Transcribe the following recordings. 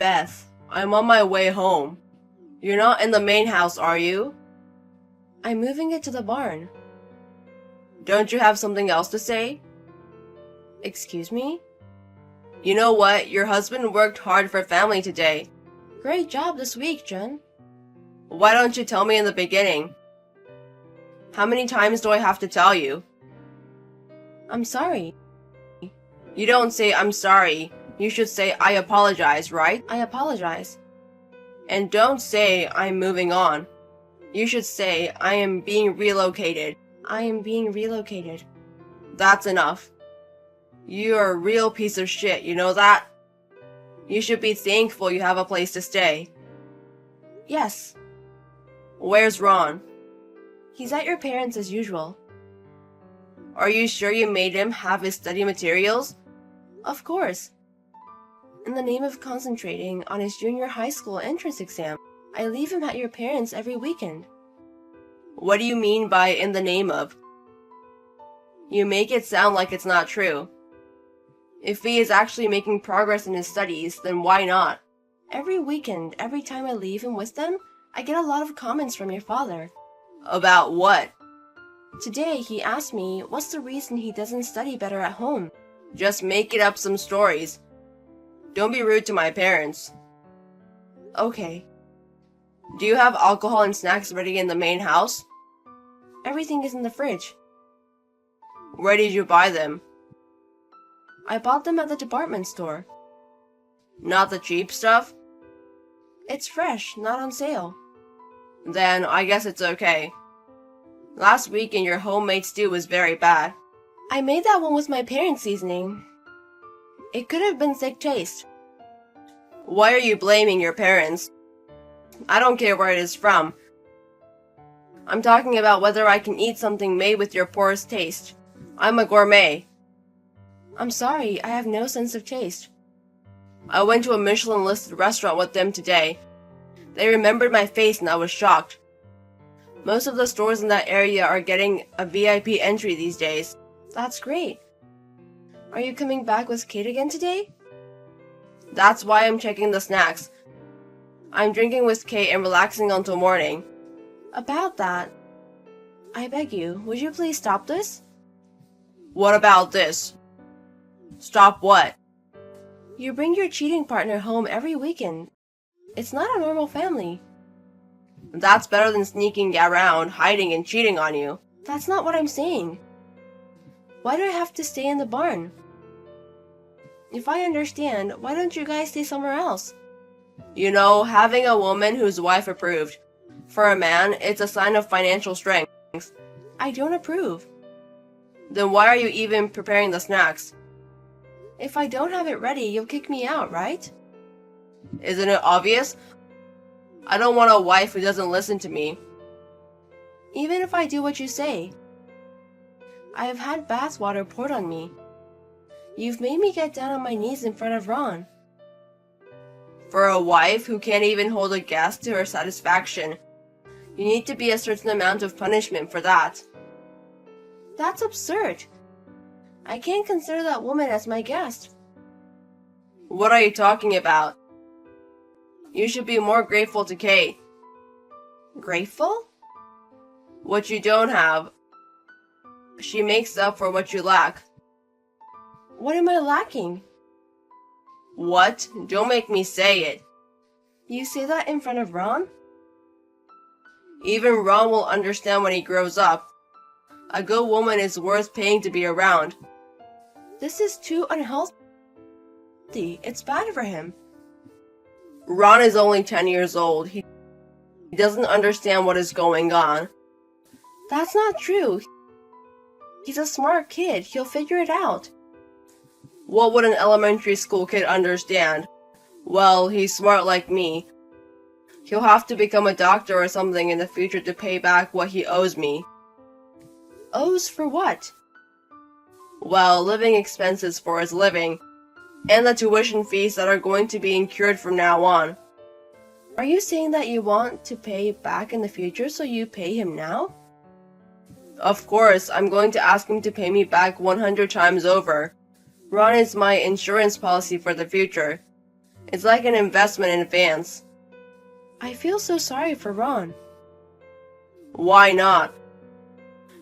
Beth, I'm on my way home. You're not in the main house, are you? I'm moving it to the barn. Don't you have something else to say? Excuse me? You know what? Your husband worked hard for family today. Great job this week, Jen. Why don't you tell me in the beginning? How many times do I have to tell you? I'm sorry. You don't say I'm sorry. You should say I apologize, right? I apologize. And don't say I'm moving on. You should say I am being relocated. I am being relocated. That's enough. You're a real piece of shit, you know that? You should be thankful you have a place to stay. Yes. Where's Ron? He's at your parents' as usual. Are you sure you made him have his study materials? Of course. In the name of concentrating on his junior high school entrance exam, I leave him at your parents' every weekend. What do you mean by in the name of? You make it sound like it's not true. If he is actually making progress in his studies, then why not? Every weekend, every time I leave him with them, I get a lot of comments from your father. About what? Today, he asked me what's the reason he doesn't study better at home. Just make it up some stories. Don't be rude to my parents. Okay. Do you have alcohol and snacks ready in the main house? Everything is in the fridge. Where did you buy them? I bought them at the department store. Not the cheap stuff? It's fresh, not on sale. Then I guess it's okay. Last weekend your homemade stew was very bad. I made that one with my parents' seasoning. It could have been thick taste. Why are you blaming your parents? I don't care where it is from. I'm talking about whether I can eat something made with your poorest taste. I'm a gourmet. I'm sorry, I have no sense of taste. I went to a Michelin-listed restaurant with them today. They remembered my face and I was shocked. Most of the stores in that area are getting a VIP entry these days. That's great. Are you coming back with Kate again today? That's why I'm checking the snacks. I'm drinking with Kate and relaxing until morning. About that, I beg you, would you please stop this? What about this? Stop what? You bring your cheating partner home every weekend. It's not a normal family. That's better than sneaking around, hiding and cheating on you. That's not what I'm saying. Why do I have to stay in the barn? If I understand, why don't you guys stay somewhere else? You know, having a woman who's wife approved. For a man, it's a sign of financial strength. I don't approve. Then why are you even preparing the snacks? If I don't have it ready, you'll kick me out, right? Isn't it obvious? I don't want a wife who doesn't listen to me. Even if I do what you say. I have had bath water poured on me. You've made me get down on my knees in front of Ron. For a wife who can't even hold a guest to her satisfaction, you need to be a certain amount of punishment for that. That's absurd. I can't consider that woman as my guest. What are you talking about? You should be more grateful to Kate. Grateful? What you don't have. She makes up for what you lack. What am I lacking? What? Don't make me say it. You say that in front of Ron? Even Ron will understand when he grows up. A good woman is worth paying to be around. This is too unhealthy. It's bad for him. Ron is only 10 years old. He doesn't understand what is going on. That's not true. He's a smart kid. He'll figure it out. What would an elementary school kid understand? Well, he's smart like me. He'll have to become a doctor or something in the future to pay back what he owes me. Owes for what? Well, living expenses for his living, and the tuition fees that are going to be incurred from now on. Are you saying that you want to pay back in the future so you pay him now? Of course, I'm going to ask him to pay me back 100 times over. Ron is my insurance policy for the future. It's like an investment in advance. I feel so sorry for Ron. Why not?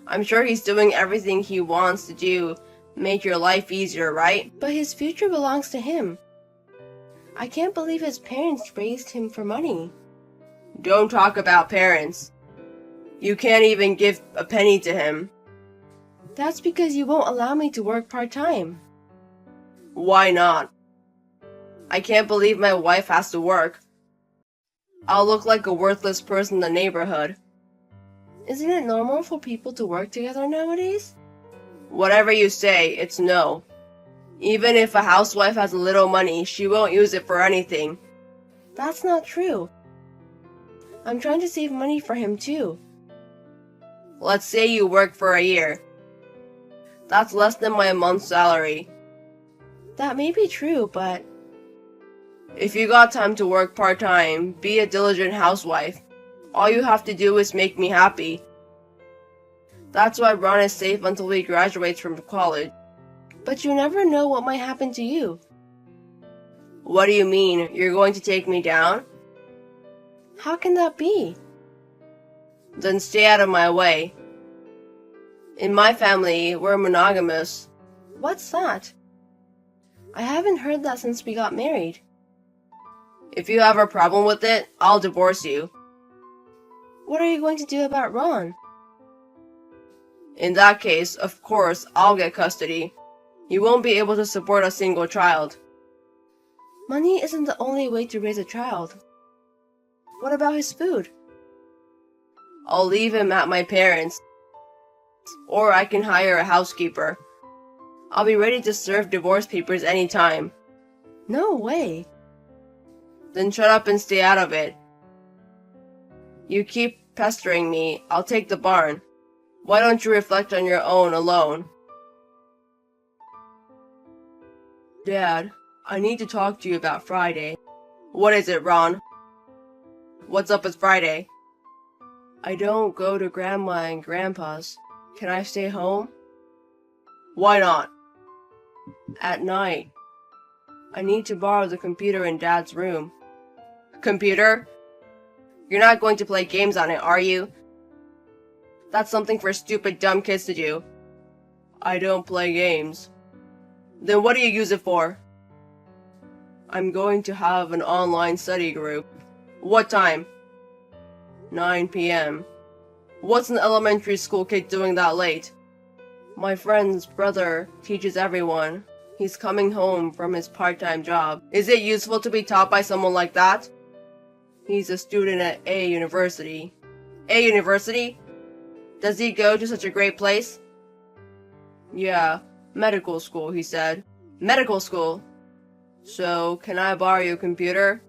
I'm sure he's doing everything he wants to do, make your life easier, right? But his future belongs to him. I can't believe his parents raised him for money. Don't talk about parents. You can't even give a penny to him. That's because you won't allow me to work part-time. Why not? I can't believe my wife has to work. I'll look like a worthless person in the neighborhood. Isn't it normal for people to work together nowadays? Whatever you say, it's no. Even if a housewife has a little money, she won't use it for anything. That's not true. I'm trying to save money for him too. Let's say you work for a year. That's less than my month's salary. That may be true, but... If you got time to work part-time, be a diligent housewife. All you have to do is make me happy. That's why Ron is safe until he graduates from college. But you never know what might happen to you. What do you mean? You're going to take me down? How can that be? Then stay out of my way. In my family, we're monogamous. What's that? I haven't heard that since we got married. If you have a problem with it, I'll divorce you. What are you going to do about Ron? In that case, of course, I'll get custody. You won't be able to support a single child. Money isn't the only way to raise a child. What about his food? I'll leave him at my parents', or I can hire a housekeeper. I'll be ready to serve divorce papers anytime. No way. Then shut up and stay out of it. You keep pestering me, I'll take the barn. Why don't you reflect on your own alone? Dad, I need to talk to you about Friday. What is it, Ron? What's up with Friday? I don't go to Grandma and Grandpa's. Can I stay home? Why not? At night. I need to borrow the computer in Dad's room. Computer? You're not going to play games on it, are you? That's something for stupid, dumb kids to do. I don't play games. Then what do you use it for? I'm going to have an online study group. What time? 9 p.m. What's an elementary school kid doing that late? My friend's brother teaches everyone. He's coming home from his part-time job. Is it useful to be taught by someone like that? He's a student at A University. A University? Does he go to such a great place? Yeah, medical school, he said. Medical school? So, can I borrow your computer?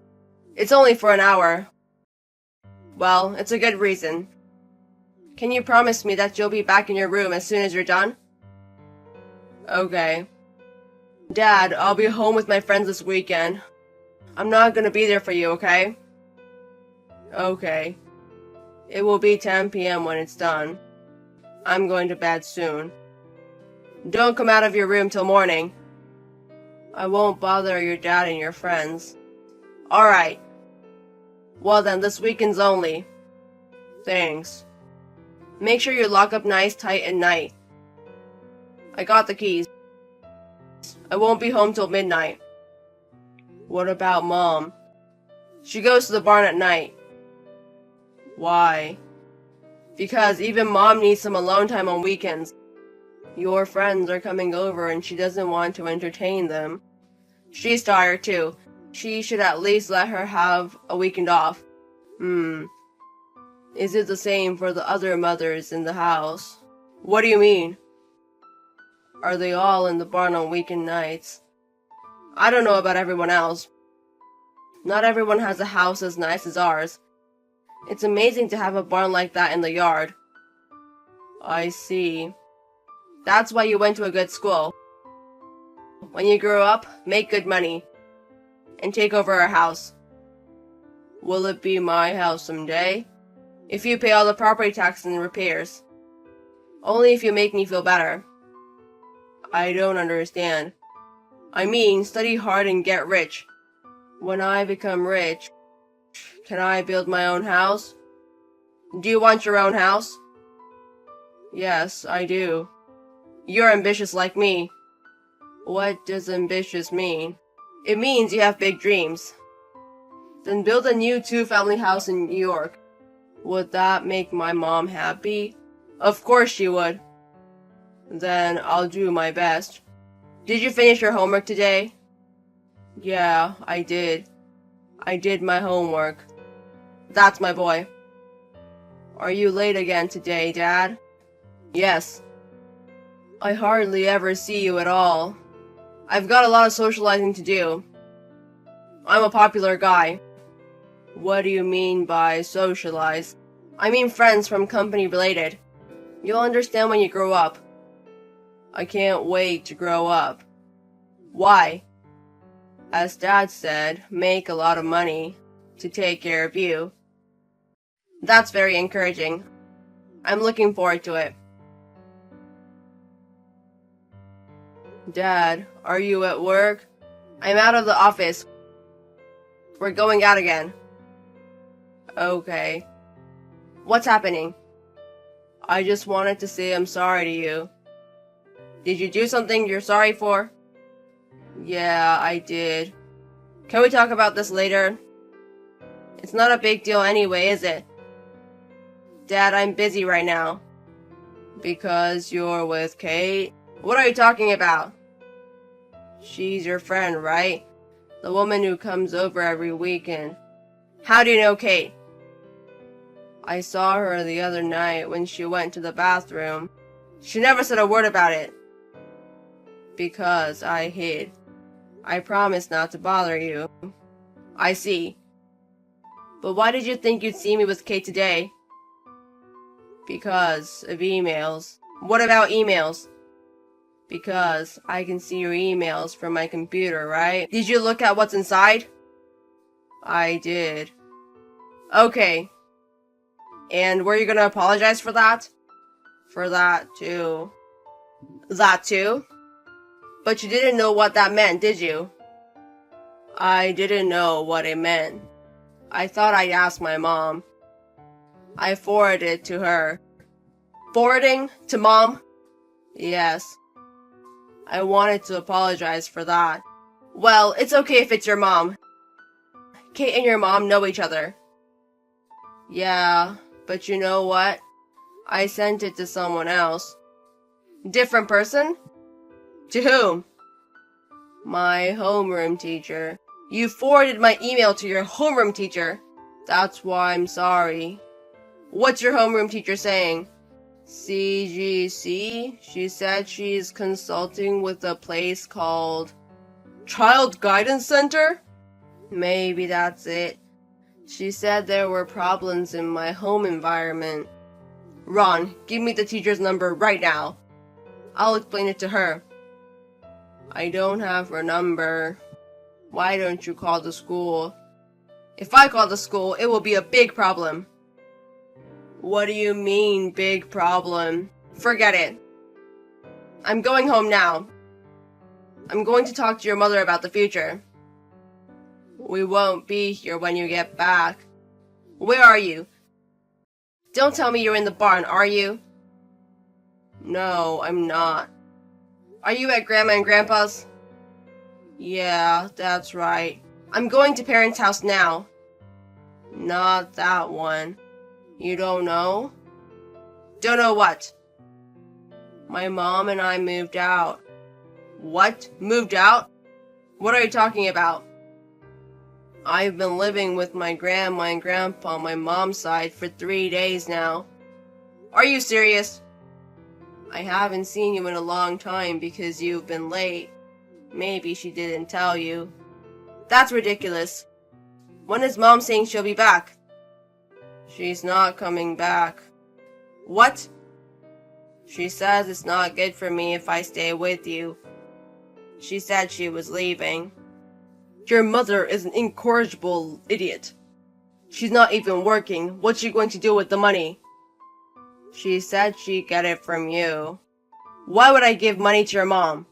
It's only for an hour. Well, it's a good reason. Can you promise me that you'll be back in your room as soon as you're done? Okay. Dad, I'll be home with my friends this weekend. I'm not gonna be there for you, okay? Okay. It will be 10 p.m. when it's done. I'm going to bed soon. Don't come out of your room till morning. I won't bother your dad and your friends. Alright. Well then, this weekend's only. Thanks. Make sure you lock up nice tight at night. I got the keys. I won't be home till midnight. What about Mom? She goes to the barn at night. Why? Because even Mom needs some alone time on weekends. Your friends are coming over and she doesn't want to entertain them. She's tired too. She should at least let her have a weekend off. Is it the same for the other mothers in the house? What do you mean? Are they all in the barn on weekend nights? I don't know about everyone else. Not everyone has a house as nice as ours. It's amazing to have a barn like that in the yard. I see. That's why you went to a good school. When you grow up, make good money. And take over our house. Will it be my house someday? If you pay all the property tax and repairs. Only if you make me feel better. I don't understand. I mean, study hard and get rich. When I become rich, can I build my own house? Do you want your own house? Yes, I do. You're ambitious like me. What does ambitious mean? It means you have big dreams. Then build a new 2-family house in New York. Would that make my mom happy? Of course she would. Then I'll do my best. Did you finish your homework today? Yeah, I did. I did my homework. That's my boy. Are you late again today, Dad? Yes. I hardly ever see you at all. I've got a lot of socializing to do. I'm a popular guy. What do you mean by socialize? I mean friends from company related. You'll understand when you grow up. I can't wait to grow up. Why? As Dad said, make a lot of money to take care of you. That's very encouraging. I'm looking forward to it. Dad, are you at work? I'm out of the office. We're going out again. Okay. What's happening? I just wanted to say I'm sorry to you. Did you do something you're sorry for? Yeah, I did. Can we talk about this later? It's not a big deal anyway, is it? Dad, I'm busy right now. Because you're with Kate? What are you talking about? She's your friend, right? The woman who comes over every weekend. How do you know Kate? I saw her the other night when she went to the bathroom. She never said a word about it. Because I hid. I promised not to bother you. I see. But why did you think you'd see me with Kate today? Because of emails. What about emails? Because I can see your emails from my computer, right? Did you look at what's inside? I did. Okay. And were you gonna apologize for that? For that too. That too? But you didn't know what that meant, did you? I didn't know what it meant. I thought I'd ask my mom. I forwarded it to her. Forwarding to Mom? Yes. I wanted to apologize for that. Well, it's okay if it's your mom. Kate and your mom know each other. Yeah, but you know what? I sent it to someone else. Different person? To whom? My homeroom teacher. You forwarded my email to your homeroom teacher. That's why I'm sorry. What's your homeroom teacher saying? CGC? She said she's consulting with a place called Child Guidance Center? Maybe that's it. She said there were problems in my home environment. Ron, give me the teacher's number right now. I'll explain it to her. I don't have her number. Why don't you call the school? If I call the school, it will be a big problem. What do you mean, big problem? Forget it. I'm going home now. I'm going to talk to your mother about the future. We won't be here when you get back. Where are you? Don't tell me you're in the barn, are you? No, I'm not. Are you at Grandma and Grandpa's? Yeah, that's right. I'm going to Parents' house now. Not that one. You don't know? Don't know what? My mom and I moved out. What? Moved out? What are you talking about? I've been living with my grandma and grandpa on my mom's side for 3 days now. Are you serious? I haven't seen you in a long time because you've been late. Maybe she didn't tell you. That's ridiculous. When is Mom saying she'll be back? She's not coming back. What? She says it's not good for me if I stay with you. She said she was leaving. Your mother is an incorrigible idiot. She's not even working. What's she going to do with the money? She said she'd get it from you. Why would I give money to your mom?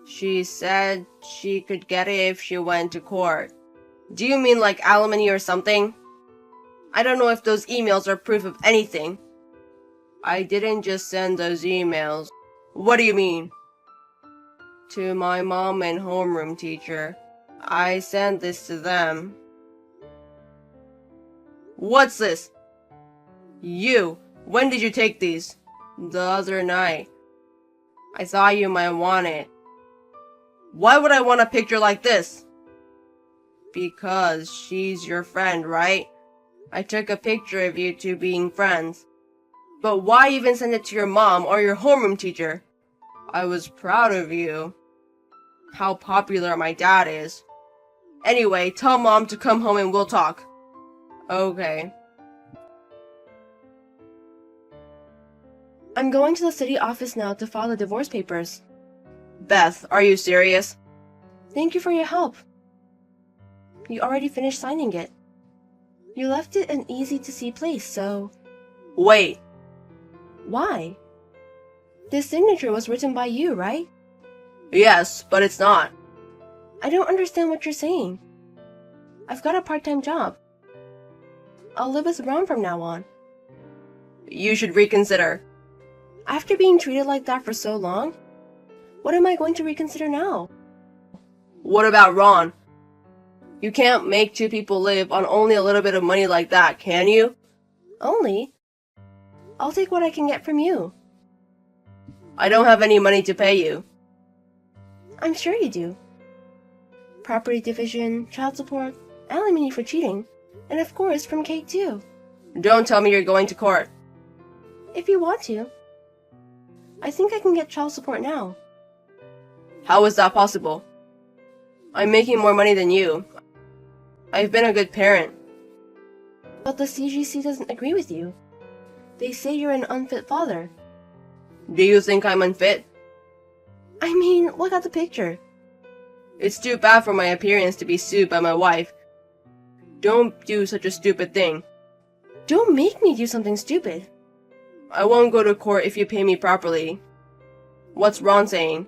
She said she could get it if she went to court. Do you mean like alimony or something? I don't know if those emails are proof of anything. I didn't just send those emails. What do you mean? To my mom and homeroom teacher. I sent this to them. What's this? You, when did you take these? The other night. I thought you might want it. Why would I want a picture like this? Because she's your friend, right? I took a picture of you two being friends. But why even send it to your mom or your homeroom teacher? I was proud of you. How popular my dad is. Anyway, tell mom to come home and we'll talk. Okay. I'm going to the city office now to file the divorce papers. Beth, are you serious? Thank you for your help. You already finished signing it. You left it an easy-to-see place, so... Wait. Why? This signature was written by you, right? Yes, but it's not. I don't understand what you're saying. I've got a part-time job. I'll live with Ron from now on. You should reconsider. After being treated like that for so long, what am I going to reconsider now? What about Ron? You can't make two people live on only a little bit of money like that, can you? Only? I'll take what I can get from you. I don't have any money to pay you. I'm sure you do. Property division, child support, alimony for cheating, and of course from Kate too. Don't tell me you're going to court. If you want to. I think I can get child support now. How is that possible? I'm making more money than you. I've been a good parent. But the CGC doesn't agree with you. They say you're an unfit father. Do you think I'm unfit? I mean, look at the picture. It's too bad for my appearance to be sued by my wife. Don't do such a stupid thing. Don't make me do something stupid. I won't go to court if you pay me properly. What's Ron saying?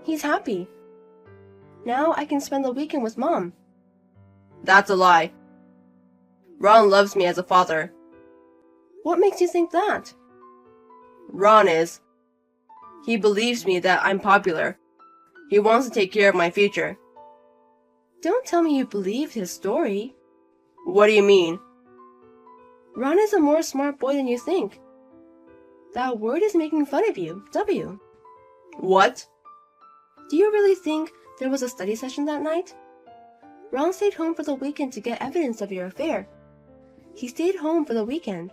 He's happy. Now I can spend the weekend with Mom. That's a lie. Ron loves me as a father. What makes you think that? Ron is. He believes me that I'm popular. He wants to take care of my future. Don't tell me you believe his story. What do you mean? Ron is a more smart boy than you think. That word is making fun of you, W. What? Do you really think there was a study session that night? Ron stayed home for the weekend to get evidence of your affair. He stayed home for the weekend.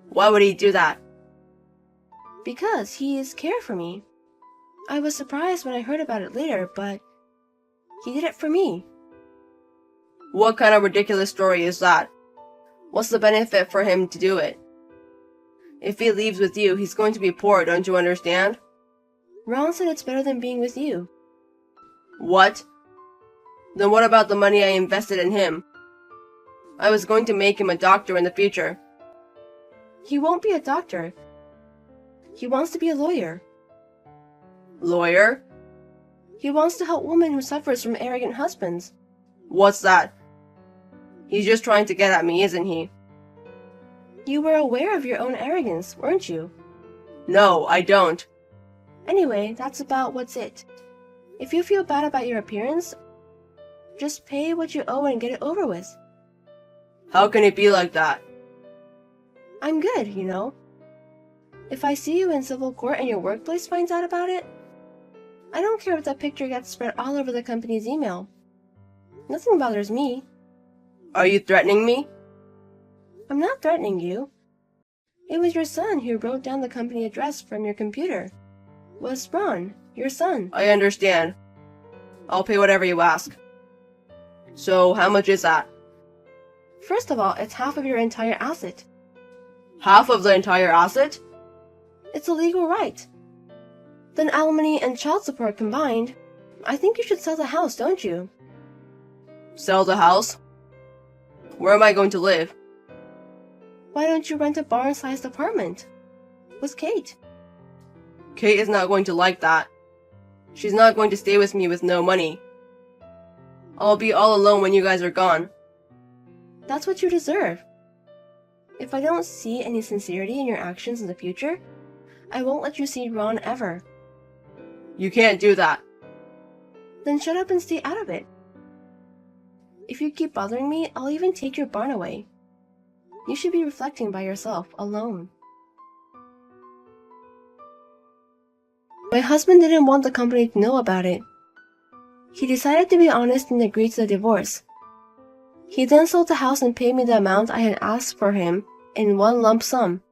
Why would he do that? Because he cares for me. I was surprised when I heard about it later, but he did it for me. What kind of ridiculous story is that? What's the benefit for him to do it? If he leaves with you, he's going to be poor, don't you understand? Ron said it's better than being with you. What? Then what about the money I invested in him? I was going to make him a doctor in the future. He won't be a doctor. He wants to be a lawyer. Lawyer? He wants to help women who suffers from arrogant husbands. What's that? He's just trying to get at me, isn't he? You were aware of your own arrogance, weren't you? No, I don't. Anyway, that's about what's it. If you feel bad about your appearance, just pay what you owe and get it over with. How can it be like that? I'm good, you know. If I see you in civil court and your workplace finds out about it, I don't care if that picture gets spread all over the company's email. Nothing bothers me. Are you threatening me? I'm not threatening you. It was your son who wrote down the company address from your computer. Was Ron, your son. I understand. I'll pay whatever you ask. So, how much is that? First of all, it's half of your entire asset. Half of the entire asset? It's a legal right. Then alimony and child support combined, I think you should sell the house, don't you? Sell the house? Where am I going to live? Why don't you rent a barn-sized apartment? With Kate. Kate is not going to like that. She's not going to stay with me with no money. I'll be all alone when you guys are gone. That's what you deserve. If I don't see any sincerity in your actions in the future, I won't let you see Ron ever. You can't do that. Then shut up and stay out of it. If you keep bothering me, I'll even take your barn away. You should be reflecting by yourself, alone. My husband didn't want the company to know about it. He decided to be honest and agreed to the divorce. He then sold the house and paid me the amount I had asked for him in one lump sum.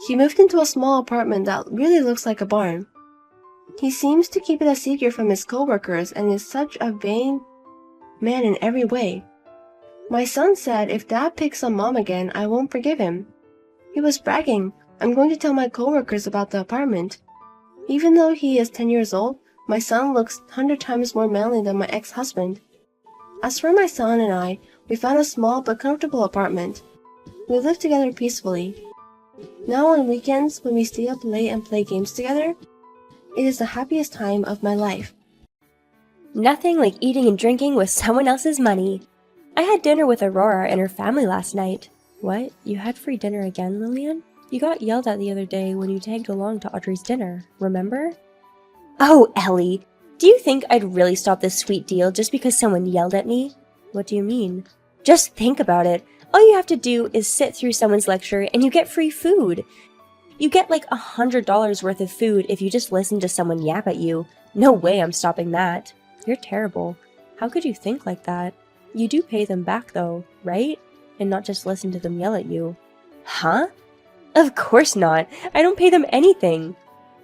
He moved into a small apartment that really looks like a barn. He seems to keep it a secret from his coworkers and is such a vain man in every way. My son said if Dad picks on Mom again, I won't forgive him. He was bragging, I'm going to tell my coworkers about the apartment. Even though he is 10 years old, my son looks 100 times more manly than my ex-husband. As for my son and I, we found a small but comfortable apartment. We live together peacefully. Now on weekends, when we stay up late and play games together, it is the happiest time of my life. Nothing like eating and drinking with someone else's money. I had dinner with Aurora and her family last night. What? You had free dinner again, Lillian? You got yelled at the other day when you tagged along to Audrey's dinner, remember? Oh, Ellie! Do you think I'd really stop this sweet deal just because someone yelled at me? What do you mean? Just think about it. All you have to do is sit through someone's lecture and you get free food. You get like $100 worth of food if you just listen to someone yap at you. No way I'm stopping that. You're terrible. How could you think like that? You do pay them back though, right? And not just listen to them yell at you. Huh? Of course not. I don't pay them anything.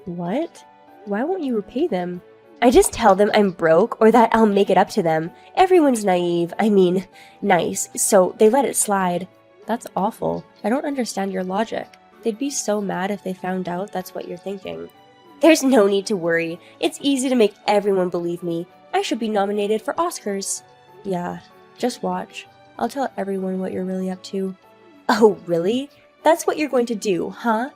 What? Why won't you repay them? I just tell them I'm broke or that I'll make it up to them. Everyone's naive. I mean, nice. So they let it slide. That's awful. I don't understand your logic. They'd be so mad if they found out that's what you're thinking. There's no need to worry. It's easy to make everyone believe me. I should be nominated for Oscars. Yeah, just watch. I'll tell everyone what you're really up to. Oh, really? That's what you're going to do, huh?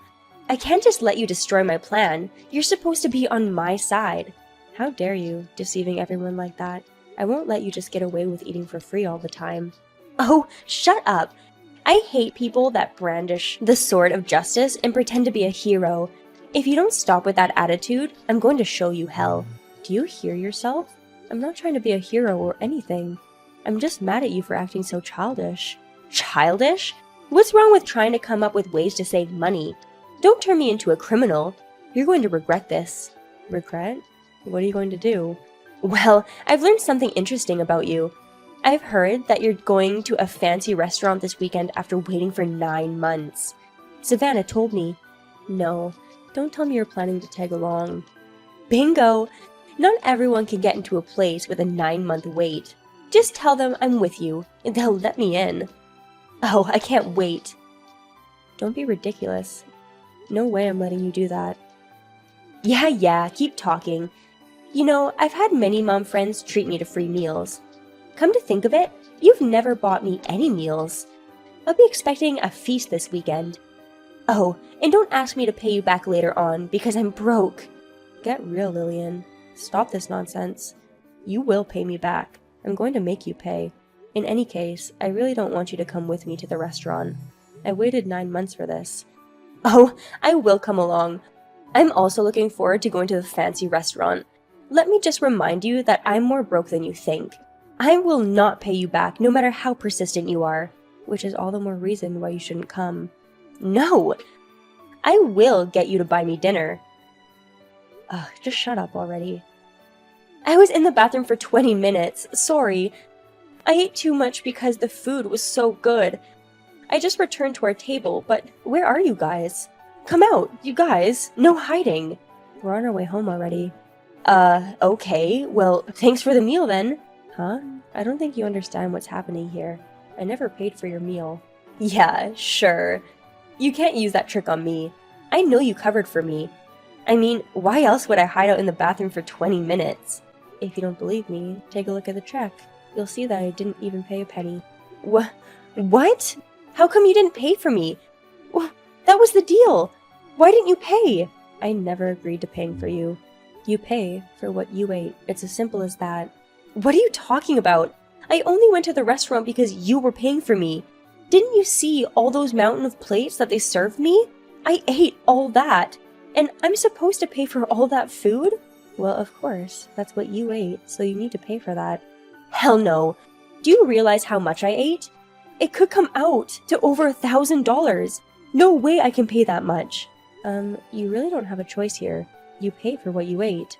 I can't just let you destroy my plan. You're supposed to be on my side. How dare you, deceiving everyone like that? I won't let you just get away with eating for free all the time. Oh, shut up! I hate people that brandish the sword of justice and pretend to be a hero. If you don't stop with that attitude, I'm going to show you hell. Do you hear yourself? I'm not trying to be a hero or anything. I'm just mad at you for acting so childish. Childish? What's wrong with trying to come up with ways to save money? Don't turn me into a criminal. You're going to regret this. Regret? What are you going to do? Well, I've learned something interesting about you. I've heard that you're going to a fancy restaurant this weekend after waiting for 9 months. Savannah told me. No, don't tell me you're planning to tag along. Bingo! Not everyone can get into a place with a 9-month wait. Just tell them I'm with you, and they'll let me in. Oh, I can't wait. Don't be ridiculous. No way I'm letting you do that. Yeah, keep talking. You know, I've had many mom friends treat me to free meals. Come to think of it, you've never bought me any meals. I'll be expecting a feast this weekend. Oh, and don't ask me to pay you back later on, because I'm broke. Get real, Lillian. Stop this nonsense. You will pay me back. I'm going to make you pay. In any case, I really don't want you to come with me to the restaurant. I waited 9 months for this. Oh, I will come along. I'm also looking forward to going to the fancy restaurant. Let me just remind you that I'm more broke than you think. I will not pay you back no matter how persistent you are, which is all the more reason why you shouldn't come. No! I will get you to buy me dinner. Ugh, just shut up already. I was in the bathroom for 20 minutes. Sorry. I ate too much because the food was so good. I just returned to our table, but where are you guys? Come out, you guys. No hiding. We're on our way home already. Okay. Well, thanks for the meal then. Huh? I don't think you understand what's happening here. I never paid for your meal. Yeah, sure. You can't use that trick on me. I know you covered for me. I mean, why else would I hide out in the bathroom for 20 minutes? If you don't believe me, take a look at the check. You'll see that I didn't even pay a penny. What? How come you didn't pay for me? That was the deal. Why didn't you pay? I never agreed to paying for you. You pay for what you ate. It's as simple as that. What are you talking about? I only went to the restaurant because you were paying for me. Didn't you see all those mountain of plates that they served me? I ate all that. And I'm supposed to pay for all that food? Well, of course. That's what you ate, so you need to pay for that. Hell no. Do you realize how much I ate? It could come out to over $1,000. No way I can pay that much. You really don't have a choice here. You pay for what you ate.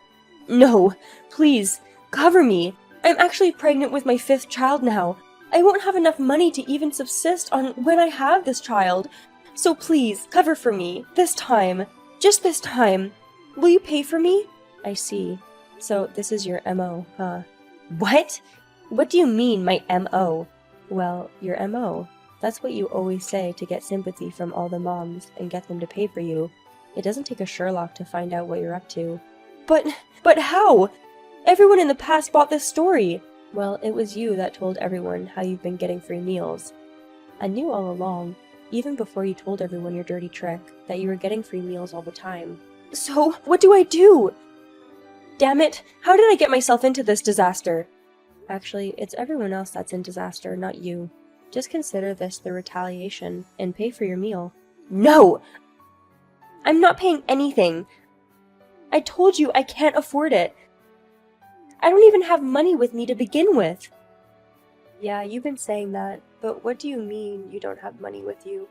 No, please, cover me. I'm actually pregnant with my 5th child now. I won't have enough money to even subsist on when I have this child. So please, cover for me. This time. Just this time. Will you pay for me? I see. So this is your MO, huh? What? What do you mean, my MO? Well, your MO. That's what you always say to get sympathy from all the moms and get them to pay for you. It doesn't take a Sherlock to find out what you're up to. But how? Everyone in the past bought this story. Well, it was you that told everyone how you've been getting free meals. I knew all along, even before you told everyone your dirty trick, that you were getting free meals all the time. So, what do I do? Damn it, how did I get myself into this disaster? Actually, it's everyone else that's in disaster, not you. Just consider this the retaliation and pay for your meal. No! I'm not paying anything. I told you I can't afford it. I don't even have money with me to begin with. Yeah, you've been saying that, but what do you mean you don't have money with you?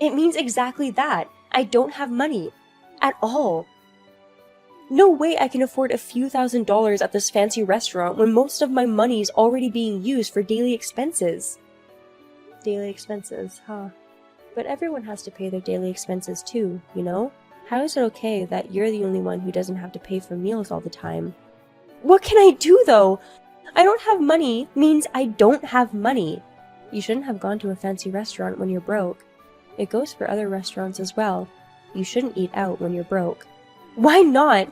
It means exactly that. I don't have money. At all. No way I can afford a few $1,000s at this fancy restaurant when most of my money's already being used for daily expenses. Daily expenses, huh? But everyone has to pay their daily expenses too, you know? How is it okay that you're the only one who doesn't have to pay for meals all the time? What can I do though? I don't have money means I don't have money. You shouldn't have gone to a fancy restaurant when you're broke. It goes for other restaurants as well. You shouldn't eat out when you're broke. Why not?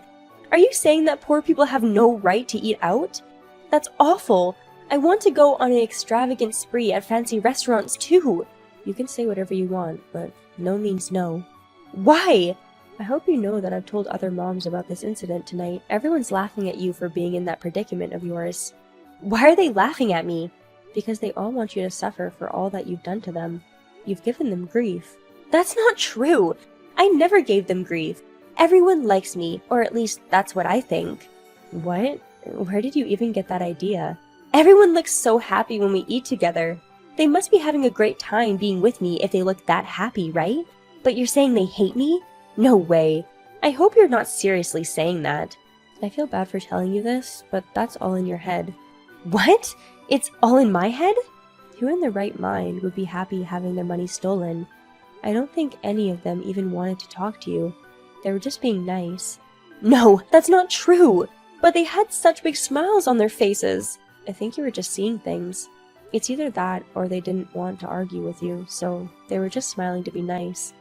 Are you saying that poor people have no right to eat out? That's awful. I want to go on an extravagant spree at fancy restaurants too. You can say whatever you want, but no means no. Why? I hope you know that I've told other moms about this incident tonight. Everyone's laughing at you for being in that predicament of yours. Why are they laughing at me? Because they all want you to suffer for all that you've done to them. You've given them grief. That's not true! I never gave them grief. Everyone likes me, or at least that's what I think. What? Where did you even get that idea? Everyone looks so happy when we eat together. They must be having a great time being with me if they look that happy, right? But you're saying they hate me? No way. I hope you're not seriously saying that. I feel bad for telling you this, but that's all in your head. What? It's all in my head? Who in their right mind would be happy having their money stolen? I don't think any of them even wanted to talk to you. They were just being nice. No, that's not true! But they had such big smiles on their faces. I think you were just seeing things. It's either that or they didn't want to argue with you, so they were just smiling to be nice.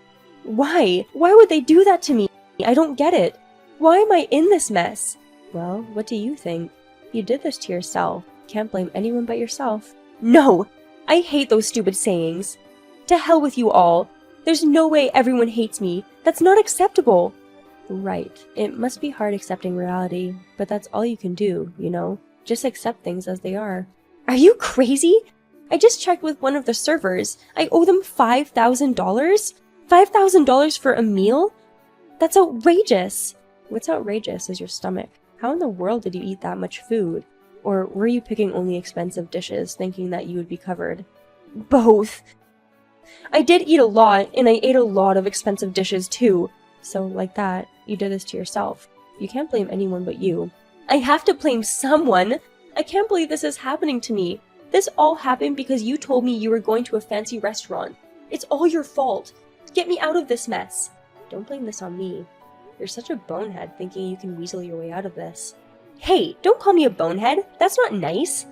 Why? Why would they do that to me? I don't get it. Why am I in this mess? Well, what do you think? You did this to yourself. Can't blame anyone but yourself. No! I hate those stupid sayings. To hell with you all. There's no way everyone hates me. That's not acceptable. Right. It must be hard accepting reality, but that's all you can do, you know? Just accept things as they are. Are you crazy? I just checked with one of the servers. I owe them $5,000? $5,000 for a meal? That's outrageous. What's outrageous is your stomach. How in the world did you eat that much food? Or were you picking only expensive dishes, thinking that you would be covered? Both. I did eat a lot, and I ate a lot of expensive dishes too. So, like that, you did this to yourself. You can't blame anyone but you. I have to blame someone! I can't believe this is happening to me. This all happened because you told me you were going to a fancy restaurant. It's all your fault. Get me out of this mess. Don't blame this on me. You're such a bonehead thinking you can weasel your way out of this. Hey, don't call me a bonehead. That's not nice.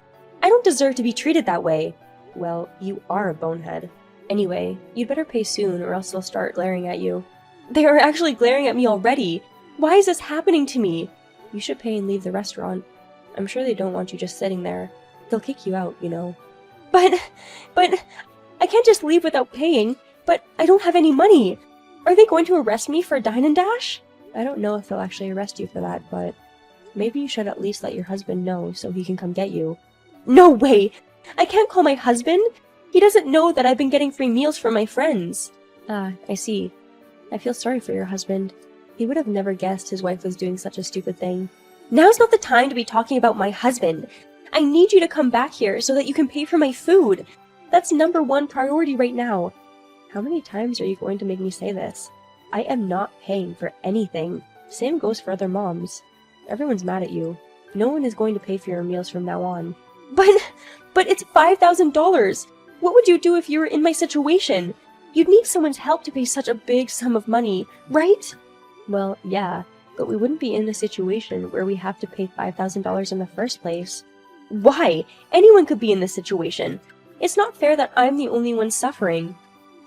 I don't deserve to be treated that way. Well, you are a bonehead. Anyway, you'd better pay soon or else they'll start glaring at you. They are actually glaring at me already. Why is this happening to me? You should pay and leave the restaurant. I'm sure they don't want you just sitting there. They'll kick you out, you know. But, I can't just leave without paying. But I don't have any money. Are they going to arrest me for Dine and Dash? I don't know if they'll actually arrest you for that, but maybe you should at least let your husband know so he can come get you. No way! I can't call my husband? He doesn't know that I've been getting free meals from my friends. Ah, I see. I feel sorry for your husband. He would have never guessed his wife was doing such a stupid thing. Now's not the time to be talking about my husband. I need you to come back here so that you can pay for my food. That's #1 priority right now. How many times are you going to make me say this? I am not paying for anything. Same goes for other moms. Everyone's mad at you. No one is going to pay for your meals from now on. But it's $5,000! What would you do if you were in my situation? You'd need someone's help to pay such a big sum of money, right? Well, yeah, but we wouldn't be in a situation where we have to pay $5,000 in the first place. Why? Anyone could be in this situation. It's not fair that I'm the only one suffering.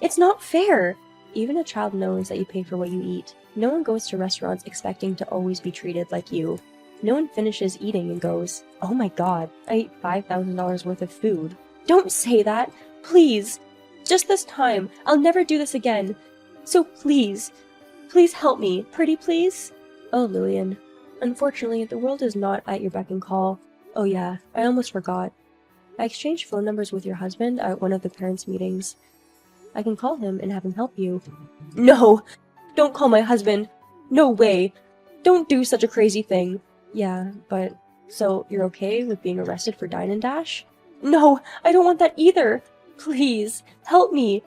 It's not fair! Even a child knows that you pay for what you eat. No one goes to restaurants expecting to always be treated like you. No one finishes eating and goes, "Oh my god, I ate $5,000 worth of food." Don't say that! Please! Just this time, I'll never do this again. So please help me. Pretty please? Oh, Lillian. Unfortunately, the world is not at your beck and call. Oh yeah, I almost forgot. I exchanged phone numbers with your husband at one of the parents' meetings. I can call him and have him help you. No! Don't call my husband! No way! Don't do such a crazy thing. Yeah, but... So, you're okay with being arrested for Dine and Dash? No! I don't want that either! Please, help me!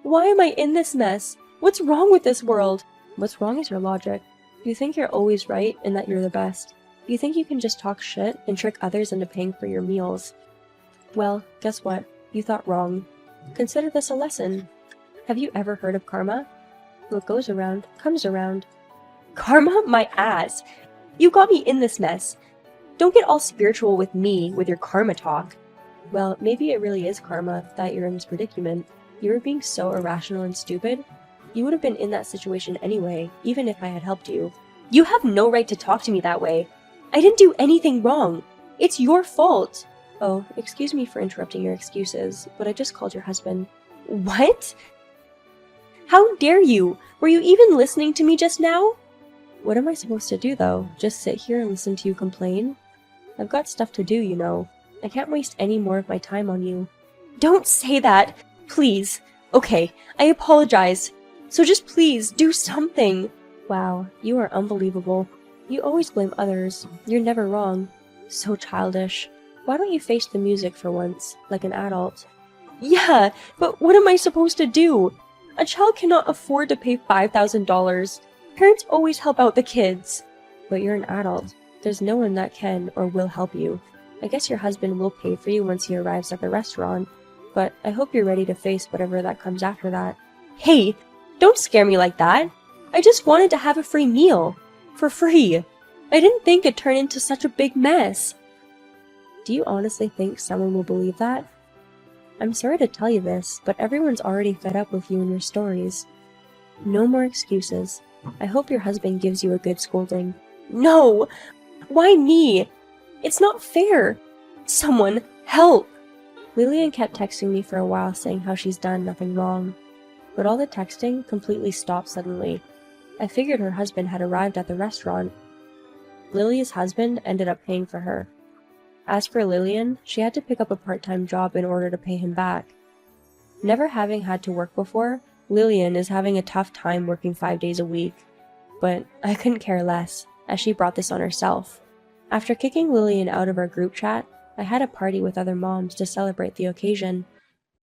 Why am I in this mess? What's wrong with this world? What's wrong is your logic. You think you're always right and that you're the best. You think you can just talk shit and trick others into paying for your meals. Well, guess what? You thought wrong. Consider this a lesson. Have you ever heard of karma? What goes around, comes around. Karma? My ass! You got me in this mess. Don't get all spiritual with me with your karma talk. Well, maybe it really is karma that you're in this predicament. You were being so irrational and stupid. You would have been in that situation anyway, even if I had helped you. You have no right to talk to me that way. I didn't do anything wrong. It's your fault. Oh, excuse me for interrupting your excuses, but I just called your husband. What? How dare you? Were you even listening to me just now? What am I supposed to do, though? Just sit here and listen to you complain? I've got stuff to do, you know. I can't waste any more of my time on you. Don't say that! Please. Okay, I apologize. So just please, do something. Wow, you are unbelievable. You always blame others. You're never wrong. So childish. Why don't you face the music for once, like an adult? Yeah, but what am I supposed to do? A child cannot afford to pay $5,000. Parents always help out the kids. But you're an adult. There's no one that can or will help you. I guess your husband will pay for you once he arrives at the restaurant, but I hope you're ready to face whatever that comes after that. Hey, don't scare me like that. I just wanted to have a free meal. For free. I didn't think it'd turn into such a big mess. Do you honestly think someone will believe that? I'm sorry to tell you this, but everyone's already fed up with you and your stories. No more excuses. I hope your husband gives you a good scolding. No! Why me? It's not fair! Someone, help! Lillian kept texting me for a while saying how she's done nothing wrong. But all the texting completely stopped suddenly. I figured her husband had arrived at the restaurant. Lily's husband ended up paying for her. As for Lillian, she had to pick up a part-time job in order to pay him back. Never having had to work before, Lillian is having a tough time working 5 days a week. But I couldn't care less, as she brought this on herself. After kicking Lillian out of our group chat, I had a party with other moms to celebrate the occasion.